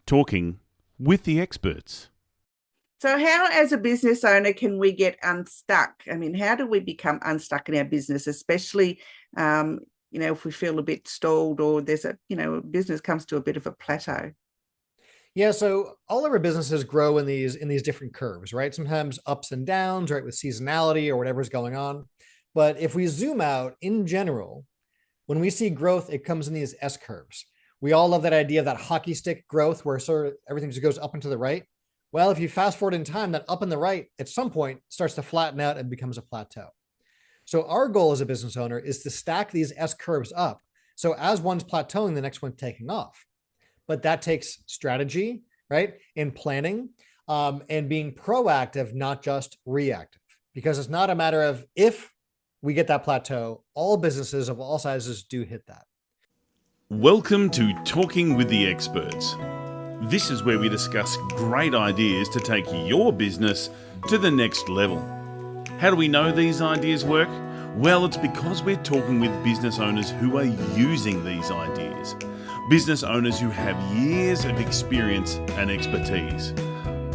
talking with the experts. So how, as a business owner, can we get unstuck? I mean, how do we become unstuck in our business, especially, if we feel a bit stalled or there's business comes to a bit of a plateau? Yeah, so all of our businesses grow in these different curves, right? Sometimes ups and downs, right, with seasonality or whatever's going on. But if we zoom out in general, when we see growth, it comes in these S curves. We all love that idea of that hockey stick growth where sort of everything just goes up and to the right. Well, if you fast forward in time, that up and the right at some point starts to flatten out and becomes a plateau. So our goal as a business owner is to stack these S curves up. So as one's plateauing, the next one's taking off. But that takes strategy, right? And planning, and being proactive, not just reactive, because it's not a matter of if we get that plateau. All businesses of all sizes do hit that. Welcome to Talking with the Experts. This is where we discuss great ideas to take your business to the next level. How do we know these ideas work? Well, it's because we're talking with business owners who are using these ideas. Business owners who have years of experience and expertise.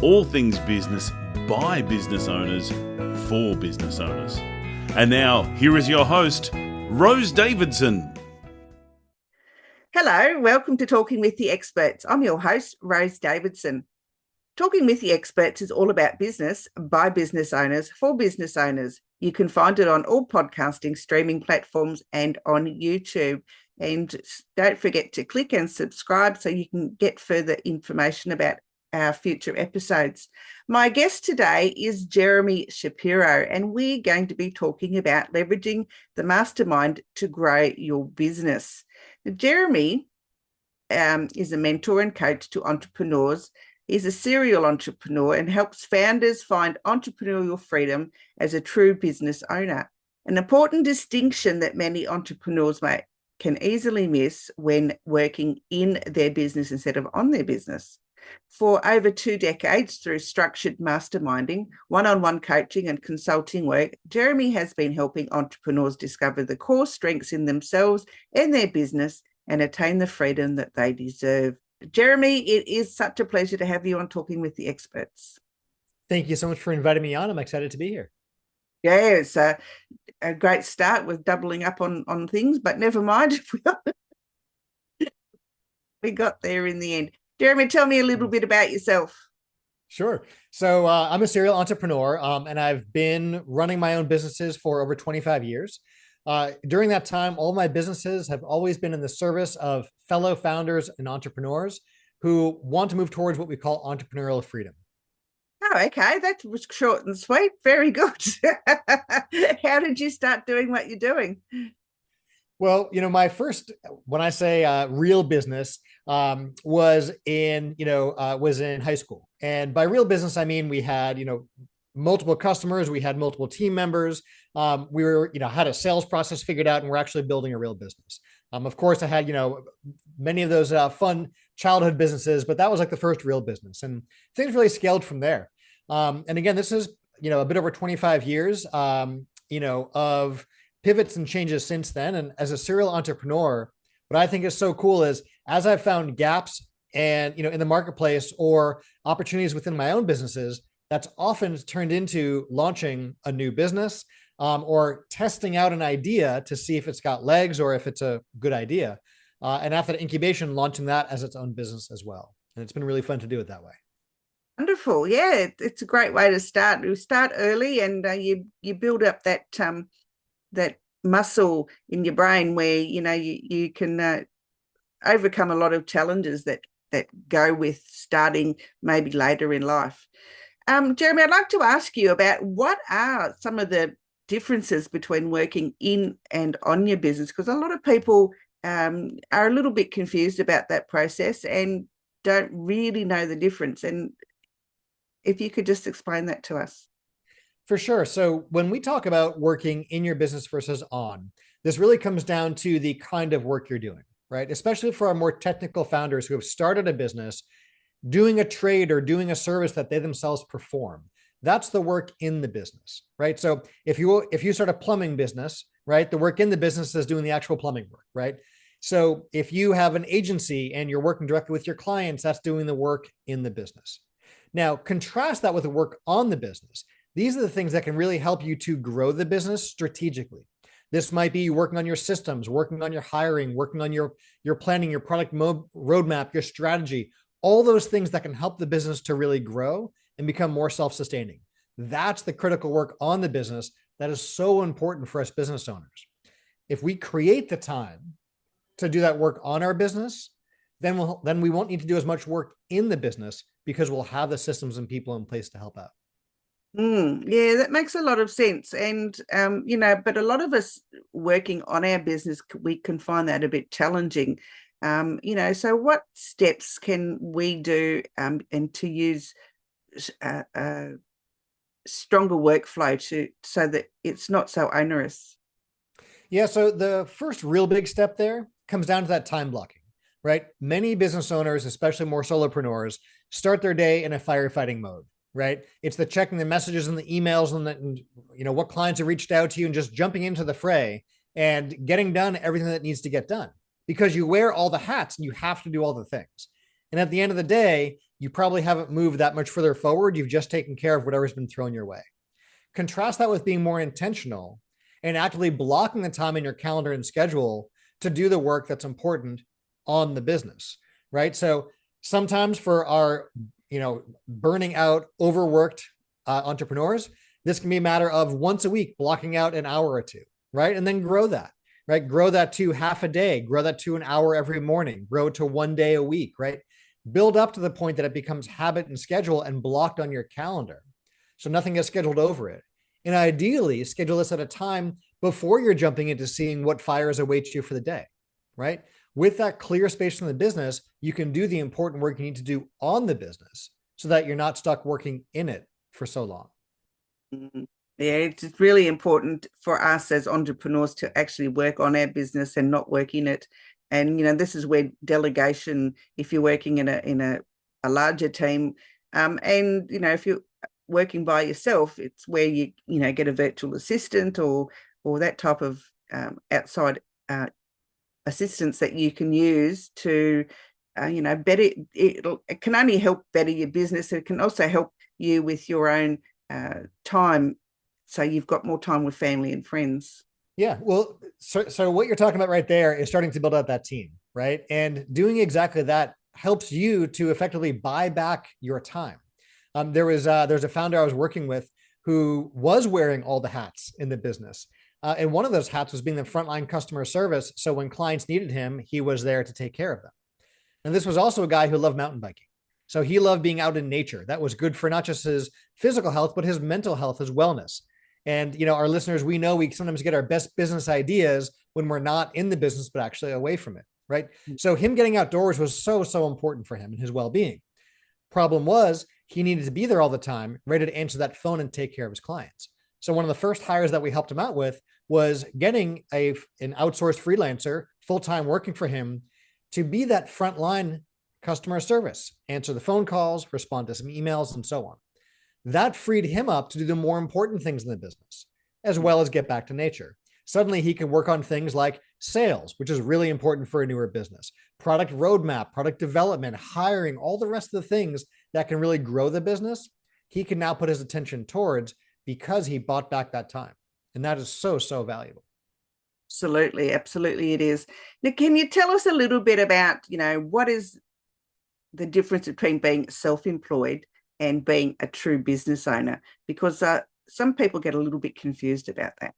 All things business by business owners for business owners. And now, here is your host, Rose Davidson. Hello, welcome to Talking with the Experts. I'm your host, Rose Davidson. Talking with the Experts is all about business by business owners for business owners. You can find it on all podcasting streaming platforms and on YouTube. And don't forget to click and subscribe so you can get further information about our future episodes. My guest today is Jeremy Shapiro, and we're going to be talking about leveraging the Mastermind to grow your business. Jeremy is a mentor and coach to entrepreneurs. He's a serial entrepreneur and helps founders find entrepreneurial freedom as a true business owner. An important distinction that many entrepreneurs can easily miss when working in their business instead of on their business. For over 2 decades, through structured masterminding, one-on-one coaching and consulting work, Jeremy has been helping entrepreneurs discover the core strengths in themselves and their business and attain the freedom that they deserve. Jeremy, it is such a pleasure to have you on Talking with the Experts. Thank you so much for inviting me on. I'm excited to be here. Yeah, it's a great start with doubling up on things, but never mind. We got there in the end. Jeremy, tell me a little bit about yourself. Sure. So I'm a serial entrepreneur, and I've been running my own businesses for over 25 years. During that time, all my businesses have always been in the service of fellow founders and entrepreneurs who want to move towards what we call entrepreneurial freedom. Oh, okay. That was short and sweet. Very good. How did you start doing what you're doing? Well, my first, when I say real business, was in high school. And by real business, I mean, we had, multiple customers, we had multiple team members. We were, had a sales process figured out, and we're actually building a real business. Of course, I had, many of those fun childhood businesses, but that was like the first real business, and things really scaled from there. And again, this is, a bit over 25 years, of pivots and changes since then. And as a serial entrepreneur, what I think is so cool is as I've found gaps and, in the marketplace or opportunities within my own businesses, that's often turned into launching a new business, or testing out an idea to see if it's got legs or if it's a good idea. And after the incubation, launching that as its own business as well. And it's been really fun to do it that way. Wonderful. Yeah, it's a great way to start. You start early, and you build up that muscle in your brain where you can overcome a lot of challenges that go with starting maybe later in life. Jeremy, I'd like to ask you about what are some of the differences between working in and on your business, because a lot of people are a little bit confused about that process and don't really know the difference. And if you could just explain that to us. For sure. So when we talk about working in your business versus on, this really comes down to the kind of work you're doing, right? Especially for our more technical founders who have started a business, doing a trade or doing a service that they themselves perform. That's the work in the business, right? So if you start a plumbing business, right, the work in the business is doing the actual plumbing work, right? So if you have an agency and you're working directly with your clients, that's doing the work in the business. Now, contrast that with the work on the business. These are the things that can really help you to grow the business strategically. This might be working on your systems, working on your hiring, working on your planning, your product roadmap, your strategy, all those things that can help the business to really grow and become more self-sustaining. That's the critical work on the business that is so important for us business owners. If we create the time to do that work on our business, then we won't need to do as much work in the business because we'll have the systems and people in place to help out. Yeah, that makes a lot of sense. And, but a lot of us working on our business, we can find that a bit challenging. So what steps can we do and to use a stronger workflow so that it's not so onerous? Yeah, so the first real big step there comes down to that time blocking, right? Many business owners, especially more solopreneurs, start their day in a firefighting mode, right? It's the checking the messages and the emails and what clients have reached out to you and just jumping into the fray and getting done everything that needs to get done because you wear all the hats and you have to do all the things. And at the end of the day, you probably haven't moved that much further forward. You've just taken care of whatever's been thrown your way. Contrast that with being more intentional and actively blocking the time in your calendar and schedule to do the work that's important on the business, right? So sometimes for our, burning out, overworked entrepreneurs, this can be a matter of once a week, blocking out an hour or two, right? And then grow that, right? Grow that to half a day, grow that to an hour every morning, grow to 1 day a week, right? Build up to the point that it becomes habit and schedule and blocked on your calendar. So nothing gets scheduled over it. And ideally, schedule this at a time before you're jumping into seeing what fires await you for the day, right? With that clear space in the business, you can do the important work you need to do on the business so that you're not stuck working in it for so long. Yeah, it's really important for us as entrepreneurs to actually work on our business and not work in it. And, this is where delegation, if you're working in a larger team, and, if you're working by yourself, it's where you get a virtual assistant or that type of outside assistance that you can use to better it can only help better your business. It can also help you with your own time, so you've got more time with family and friends. Yeah, well, so what you're talking about right there is starting to build out that team, right? And doing exactly that helps you to effectively buy back your time. There's a founder I was working with who was wearing all the hats in the business. And one of those hats was being the frontline customer service. So when clients needed him, he was there to take care of them. And this was also a guy who loved mountain biking. So he loved being out in nature. That was good for not just his physical health, but his mental health, his wellness. And, our listeners, we know we sometimes get our best business ideas when we're not in the business, but actually away from it, right? So him getting outdoors was so, so important for him and his well-being. Problem was he needed to be there all the time, ready to answer that phone and take care of his clients. So one of the first hires that we helped him out with was getting an outsourced freelancer full-time working for him to be that frontline customer service, answer the phone calls, respond to some emails, and so on. That freed him up to do the more important things in the business, as well as get back to nature. Suddenly he can work on things like sales, which is really important for a newer business, product roadmap, product development, hiring, all the rest of the things that can really grow the business. He can now put his attention towards because he bought back that time. And that is so, so valuable. Absolutely it is. Now, can you tell us a little bit about, what is the difference between being self-employed and being a true business owner? Because some people get a little bit confused about that.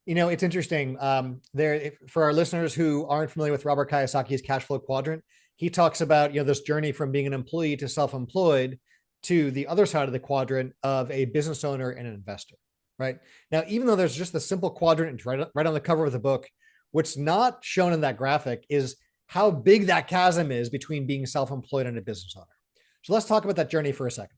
It's interesting. For our listeners who aren't familiar with Robert Kiyosaki's cash flow quadrant, he talks about, this journey from being an employee to self-employed to the other side of the quadrant of a business owner and an investor, right? Now, even though there's just the simple quadrant, it's right on the cover of the book, what's not shown in that graphic is how big that chasm is between being self-employed and a business owner. So let's talk about that journey for a second.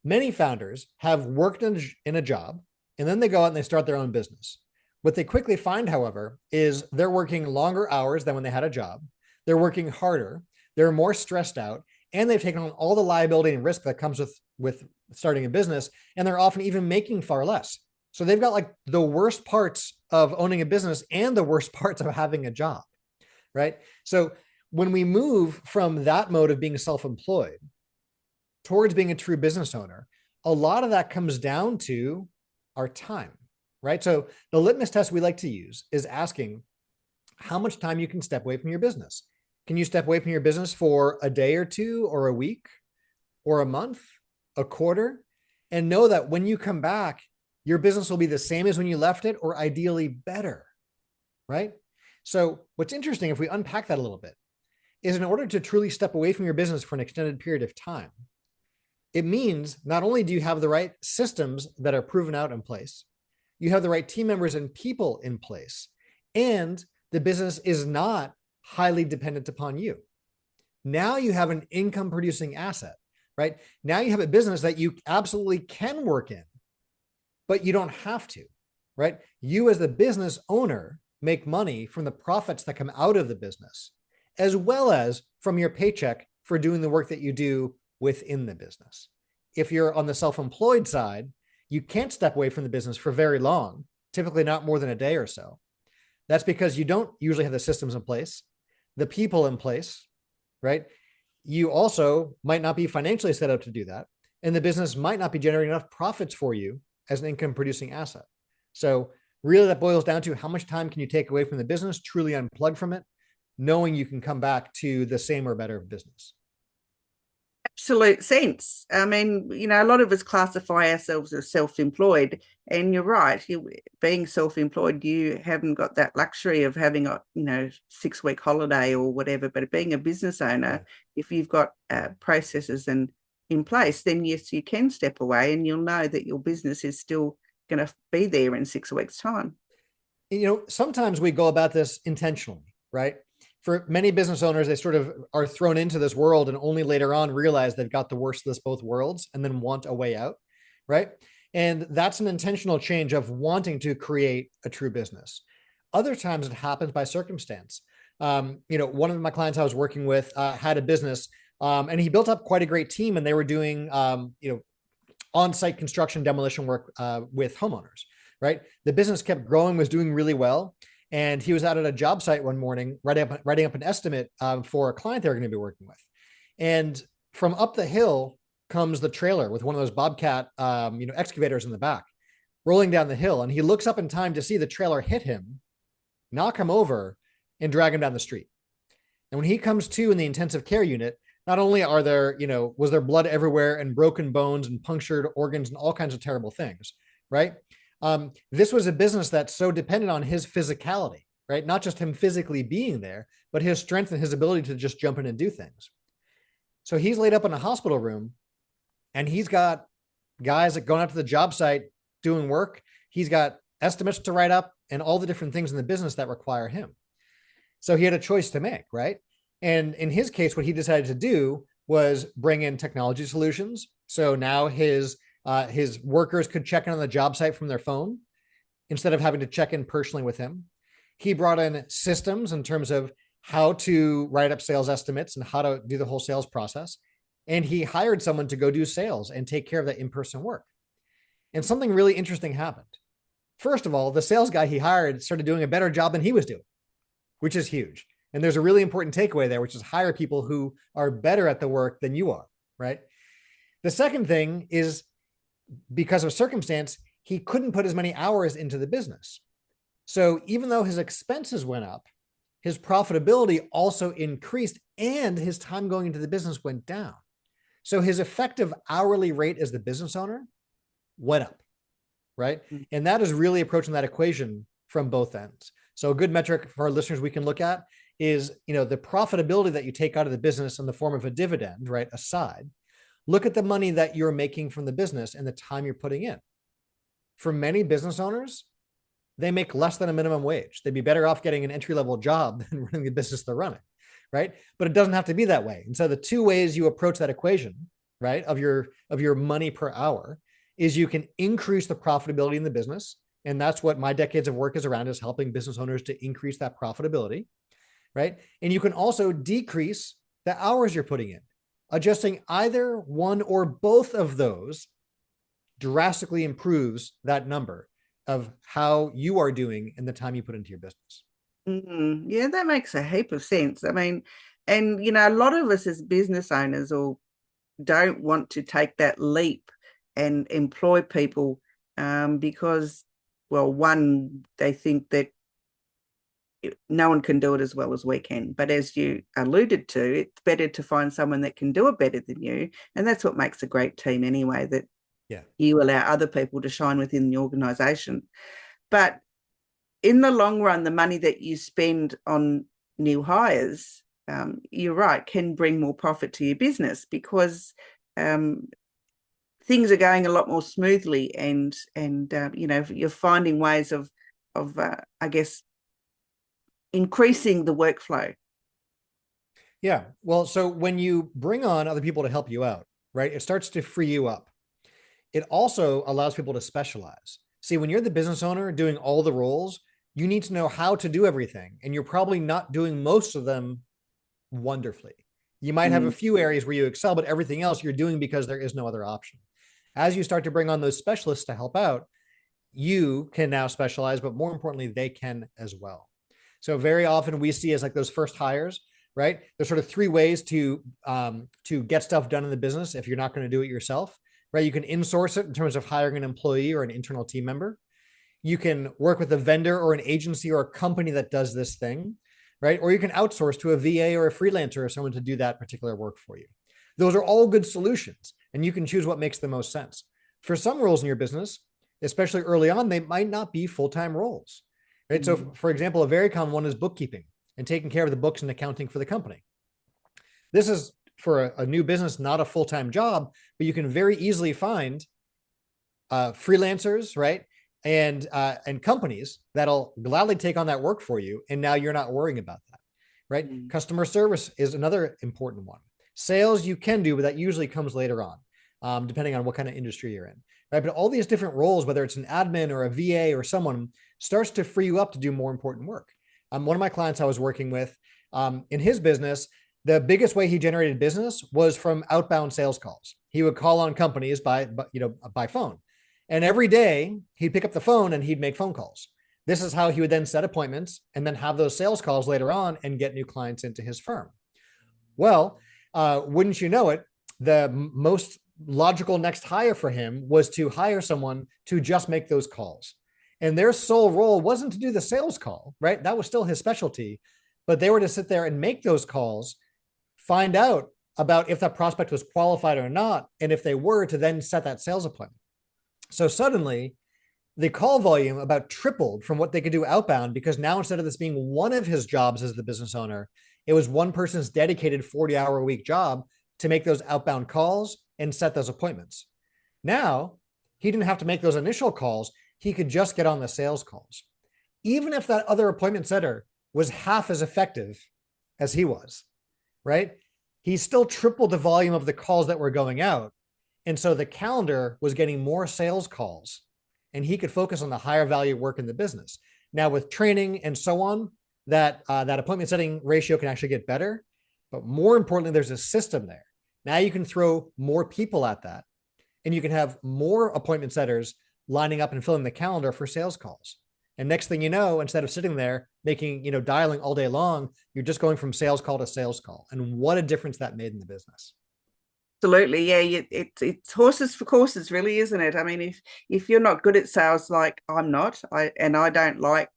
Many founders have worked in a job, and then they go out and they start their own business. What they quickly find, however, is they're working longer hours than when they had a job. They're working harder. They're more stressed out, and they've taken on all the liability and risk that comes with starting a business, and they're often even making far less. So they've got like the worst parts of owning a business and the worst parts of having a job. right? So when we move from that mode of being self-employed towards being a true business owner, a lot of that comes down to our time, right? So the litmus test we like to use is asking how much time you can step away from your business. Can you step away from your business for a day or two, or a week, or a month, a quarter? And know that when you come back, your business will be the same as when you left it, or ideally better, right? So what's interesting, if we unpack that a little bit, is in order to truly step away from your business for an extended period of time, it means not only do you have the right systems that are proven out in place, you have the right team members and people in place, and the business is not highly dependent upon you. Now you have an income producing asset, right? Now you have a business that you absolutely can work in, but you don't have to, right? You as the business owner make money from the profits that come out of the business, as well as from your paycheck for doing the work that you do within the business. If you're on the self-employed side, you can't step away from the business for very long, typically not more than a day or so. That's because you don't usually have the systems in place, the people in place, right? You also might not be financially set up to do that. And the business might not be generating enough profits for you as an income producing asset. So really that boils down to how much time can you take away from the business, truly unplug from it, knowing you can come back to the same or better business. Absolute sense. I mean, a lot of us classify ourselves as self-employed, and you're right. Being self-employed, you haven't got that luxury of having a 6-week holiday or whatever. But being a business owner, if you've got processes and in place, then yes, you can step away, and you'll know that your business is still going to be there in 6 weeks' time. Sometimes we go about this intentionally, right? For many business owners, they sort of are thrown into this world and only later on realize they've got the worst of this both worlds and then want a way out, right? And that's an intentional change of wanting to create a true business. Other times it happens by circumstance. One of my clients I was working with had a business and he built up quite a great team, and they were doing, on-site construction demolition work with homeowners, right? The business kept growing, was doing really well. And he was out at a job site one morning, writing up an estimate for a client they're going to be working with. And from up the hill comes the trailer with one of those Bobcat, excavators in the back, rolling down the hill. And he looks up in time to see the trailer hit him, knock him over, and drag him down the street. And when he comes to in the intensive care unit, not only was there blood everywhere and broken bones and punctured organs and all kinds of terrible things, right? This was a business that's so dependent on his physicality, right? Not just him physically being there, but his strength and his ability to just jump in and do things. So he's laid up in a hospital room, and he's got guys that going out to the job site doing work. He's got estimates to write up and all the different things in the business that require him. So he had a choice to make, right? And in his case, what he decided to do was bring in technology solutions. So now his workers could check in on the job site from their phone instead of having to check in personally with him. He brought in systems in terms of how to write up sales estimates and how to do the whole sales process. And he hired someone to go do sales and take care of that in-person work. And something really interesting happened. First of all, the sales guy he hired started doing a better job than he was doing, which is huge. And there's a really important takeaway there, which is hire people who are better at the work than you are, right? The second thing is, because of circumstance, he couldn't put as many hours into the business. So even though his expenses went up, his profitability also increased, and his time going into the business went down. So his effective hourly rate as the business owner went up, right? And that is really approaching that equation from both ends. So a good metric for our listeners we can look at is, the profitability that you take out of the business in the form of a dividend, right, aside. Look at the money that you're making from the business and the time you're putting in. For many business owners, they make less than a minimum wage. They'd be better off getting an entry-level job than running the business they're running, right? But it doesn't have to be that way. And so the two ways you approach that equation, right, of your money per hour is you can increase the profitability in the business. And that's what my decades of work is around, is helping business owners to increase that profitability, right? And you can also decrease the hours you're putting in. Adjusting either one or both of those drastically improves that number of how you are doing in the time you put into your business. Yeah, that makes a heap of sense. I mean, and a lot of us as business owners or don't want to take that leap and employ people because, well, one, they think that no one can do it as well as we can. But as you alluded to, it's better to find someone that can do it better than you. And that's what makes a great team anyway, that Yeah. you allow other people to shine within the organization. But in the long run, the money that you spend on new hires, you're right, can bring more profit to your business because things are going a lot more smoothly, and you're finding ways of I guess increasing the workflow. Yeah. Well, so when you bring on other people to help you out, right, it starts to free you up. It also allows people to specialize. See, when you're the business owner doing all the roles, you need to know how to do everything. And you're probably not doing most of them wonderfully. You might have a few areas where you excel, but everything else you're doing because there is no other option. As you start to bring on those specialists to help out, you can now specialize, but more importantly, they can as well. So very often we see as like those first hires, right? There's sort of three ways to get stuff done in the business if you're not going to do it yourself, right? You can insource it in terms of hiring an employee or an internal team member. You can work with a vendor or an agency or a company that does this thing, right? Or you can outsource to a VA or a freelancer or someone to do that particular work for you. Those are all good solutions, and you can choose what makes the most sense. For some roles in your business, especially early on, they might not be full-time roles, right? So for example, a very common one is bookkeeping and taking care of the books and accounting for the company. This is for a new business, not a full-time job, but you can very easily find freelancers, right? And companies that'll gladly take on that work for you. And now you're not worrying about that, right? Customer service is another important one. Sales you can do, but that usually comes later on, depending on what kind of industry you're in, right? But all these different roles, whether it's an admin or a VA or someone, starts to free you up to do more important work. One of my clients I was working with in his business, the biggest way he generated business was from outbound sales calls. He would call on companies by phone. And every day he'd pick up the phone and he'd make phone calls. This is how he would then set appointments and then have those sales calls later on and get new clients into his firm. Well, wouldn't you know it, the most logical next hire for him was to hire someone to just make those calls. And their sole role wasn't to do the sales call, right? That was still his specialty, but they were to sit there and make those calls, find out about if that prospect was qualified or not, and if they were, to then set that sales appointment. So suddenly the call volume about tripled from what they could do outbound, because now instead of this being one of his jobs as the business owner, it was one person's dedicated 40-hour-a-week job to make those outbound calls and set those appointments. Now he didn't have to make those initial calls. He could just get on the sales calls. Even if that other appointment setter was half as effective as he was, right? He still tripled the volume of the calls that were going out. And so the calendar was getting more sales calls and he could focus on the higher value work in the business. Now with training and so on, that appointment setting ratio can actually get better. But more importantly, there's a system there. Now you can throw more people at that and you can have more appointment setters lining up and filling the calendar for sales calls. And next thing you know, instead of sitting there making, dialing all day long, you're just going from sales call to sales call. And what a difference that made in the business. Absolutely, yeah. It's horses for courses, really, isn't it? I mean, if you're not good at sales, like I'm not, I don't like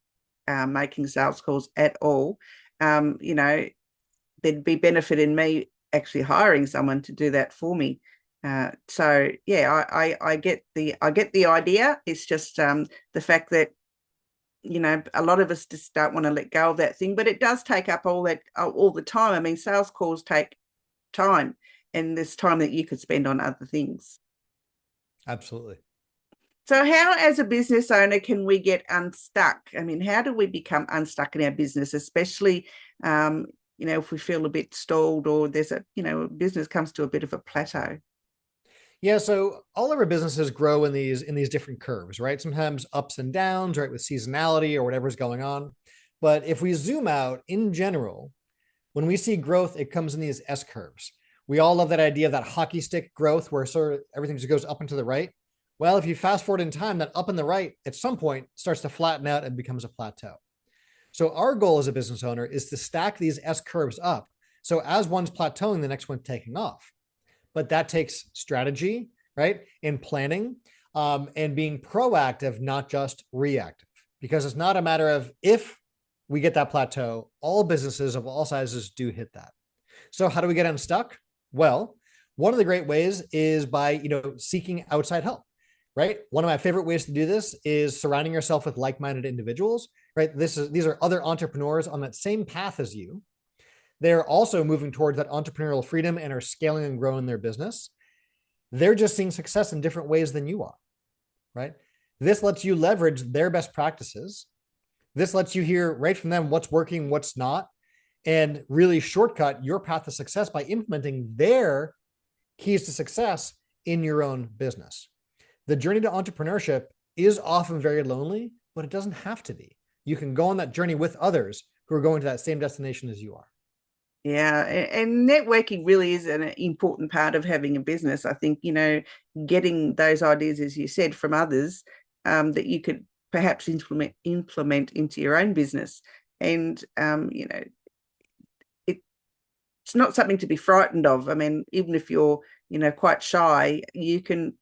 making sales calls at all. There'd be benefit in me actually hiring someone to do that for me. So yeah, I get the idea. It's just the fact that a lot of us just don't want to let go of that thing, but it does take up all the time. I mean, sales calls take time, and there's time that you could spend on other things. Absolutely. So how, as a business owner, can we get unstuck? I mean, how do we become unstuck in our business, especially, if we feel a bit stalled or there's business comes to a bit of a plateau? Yeah, so all of our businesses grow in these different curves, right? Sometimes ups and downs, right, with seasonality or whatever's going on. But if we zoom out in general, when we see growth, it comes in these S curves. We all love that idea of that hockey stick growth where sort of everything just goes up and to the right. Well, if you fast forward in time, that up and the right at some point starts to flatten out and becomes a plateau. So our goal as a business owner is to stack these S curves up. So as one's plateauing, the next one's taking off. But that takes strategy, right? And planning, and being proactive, not just reactive, because it's not a matter of if we get that plateau. All businesses of all sizes do hit that. So how do we get unstuck? Well, one of the great ways is by, seeking outside help, right? One of my favorite ways to do this is surrounding yourself with like-minded individuals, right? These are other entrepreneurs on that same path as you. They're also moving towards that entrepreneurial freedom and are scaling and growing their business. They're just seeing success in different ways than you are, right? This lets you leverage their best practices. This lets you hear right from them what's working, what's not, and really shortcut your path to success by implementing their keys to success in your own business. The journey to entrepreneurship is often very lonely, but it doesn't have to be. You can go on that journey with others who are going to that same destination as you are. Yeah, and networking really is an important part of having a business. I think, getting those ideas, as you said, from others, that you could perhaps implement into your own business. And, it's not something to be frightened of. I mean, even if you're, quite shy, you can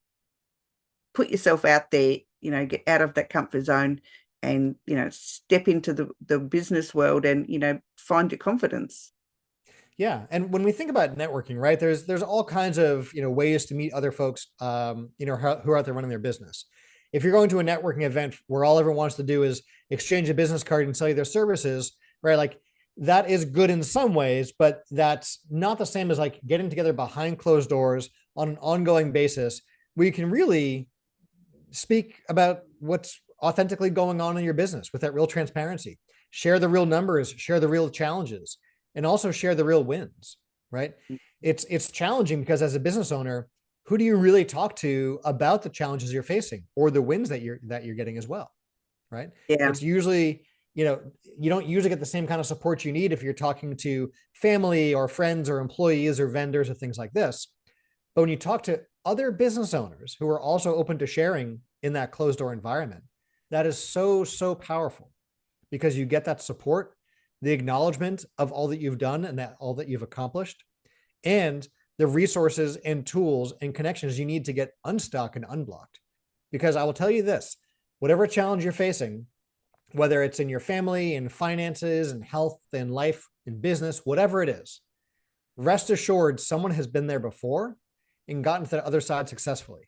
put yourself out there, get out of that comfort zone and, step into the business world and, find your confidence. Yeah. And when we think about networking, right, there's all kinds of, ways to meet other folks, who are out there running their business. If you're going to a networking event where all everyone wants to do is exchange a business card and sell you their services, right? Like that is good in some ways, but that's not the same as like getting together behind closed doors on an ongoing basis where you can really speak about what's authentically going on in your business with that real transparency, share the real numbers, share the real challenges, and also share the real wins, right? It's challenging because as a business owner, who do you really talk to about the challenges you're facing or the wins that you're getting as well, right? Yeah. It's usually, you don't usually get the same kind of support you need if you're talking to family or friends or employees or vendors or things like this. But when you talk to other business owners who are also open to sharing in that closed door environment, that is so, so powerful because you get that support, the acknowledgement of all that you've done and that all that you've accomplished, and the resources and tools and connections you need to get unstuck and unblocked. Because I will tell you this, whatever challenge you're facing, whether it's in your family, in finances, in health, in life, in business, whatever it is, rest assured someone has been there before and gotten to the other side successfully.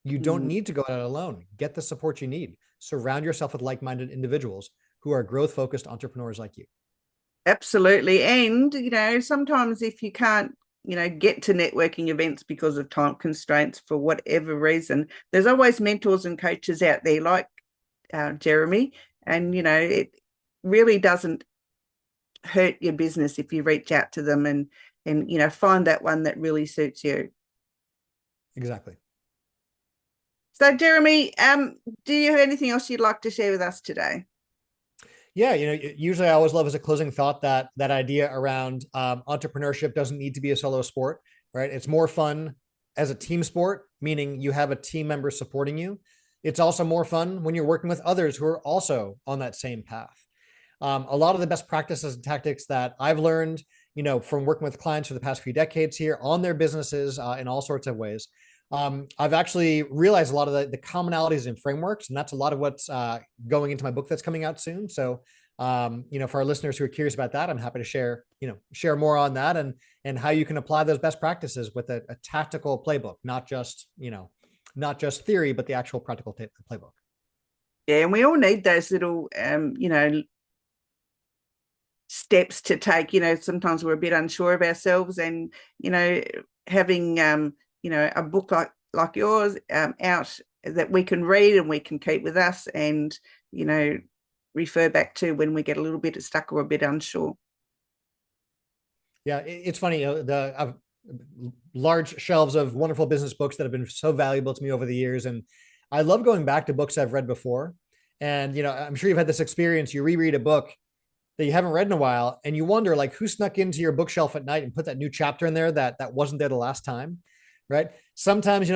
You don't need to go out alone. Get the support you need. Surround yourself with like-minded individuals who are growth-focused entrepreneurs like you. Absolutely. And, sometimes if you can't, get to networking events because of time constraints for whatever reason, there's always mentors and coaches out there like Jeremy. And, it really doesn't hurt your business if you reach out to them and find that one that really suits you. Exactly. So, Jeremy, do you have anything else you'd like to share with us today? Yeah, usually I always love as a closing thought that idea around entrepreneurship doesn't need to be a solo sport, right? It's more fun as a team sport, meaning you have a team member supporting you. It's also more fun when you're working with others who are also on that same path. A lot of the best practices and tactics that I've learned, from working with clients for the past few decades here on their businesses in all sorts of ways. I've actually realized a lot of the commonalities and frameworks, and that's a lot of what's going into my book that's coming out soon. So, for our listeners who are curious about that, I'm happy to share more on that and how you can apply those best practices with a tactical playbook, not just theory, but the actual practical playbook. Yeah, and we all need those little, steps to take. Sometimes we're a bit unsure of ourselves, and having a book like yours out that we can read and we can keep with us and refer back to when we get a little bit stuck or a bit unsure. Yeah, it's funny. The large shelves of wonderful business books that have been so valuable to me over the years, and I love going back to books I've read before. And I'm sure you've had this experience. You reread a book that you haven't read in a while, and you wonder like who snuck into your bookshelf at night and put that new chapter in there that wasn't there the last time, right? Sometimes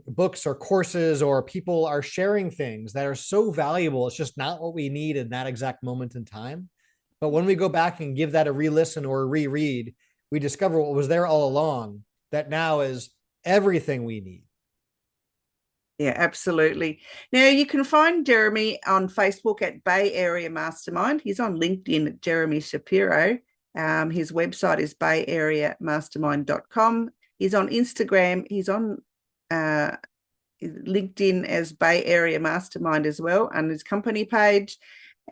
books or courses or people are sharing things that are so valuable. It's just not what we need in that exact moment in time. But when we go back and give that a re-listen or a reread, we discover what was there all along that now is everything we need. Yeah, absolutely. Now, you can find Jeremy on Facebook at Bay Area Mastermind. He's on LinkedIn at Jeremy Shapiro. His website is bayareamastermind.com. He's on Instagram. He's on LinkedIn as Bay Area Mastermind as well, and his company page.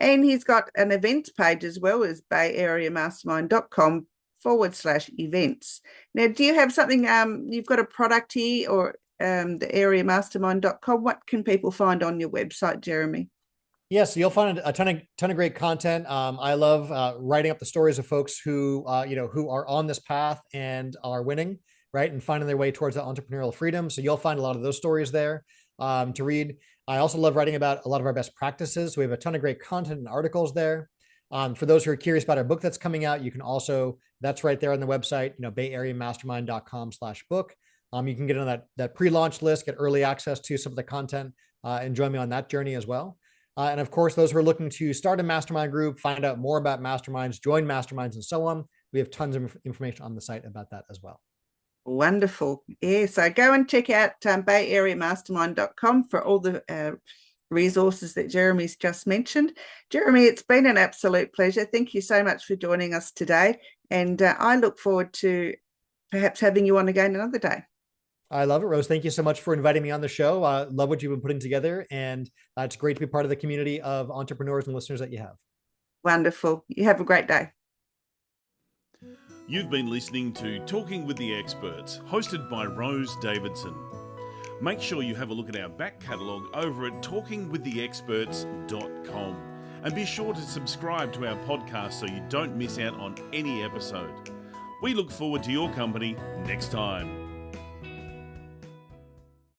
And he's got an events page as well as bayareamastermind.com/events. Now, do you have something, you've got a product here, or the areamastermind.com? What can people find on your website, Jeremy? Yes, you'll find a ton of great content. I love writing up the stories of folks who who are on this path and are winning, right, and finding their way towards that entrepreneurial freedom. So you'll find a lot of those stories there to read. I also love writing about a lot of our best practices. We have a ton of great content and articles there. For those who are curious about our book that's coming out, you can also, that's right there on the website, bayareamastermind.com/book. You can get on that pre-launch list, get early access to some of the content, and join me on that journey as well. And of course, those who are looking to start a mastermind group, find out more about masterminds, join masterminds, and so on, we have tons of information on the site about that as well. Wonderful. Yeah, so go and check out bayareamastermind.com for all the resources that Jeremy's just mentioned. Jeremy, it's been an absolute pleasure. Thank you so much for joining us today. And I look forward to perhaps having you on again another day. I love it, Rose. Thank you so much for inviting me on the show. Love what you've been putting together. And it's great to be part of the community of entrepreneurs and listeners that you have. Wonderful. You have a great day. You've been listening to Talking with the Experts, hosted by Rose Davidson. Make sure you have a look at our back catalogue over at talkingwiththeexperts.com. And be sure to subscribe to our podcast so you don't miss out on any episode. We look forward to your company next time.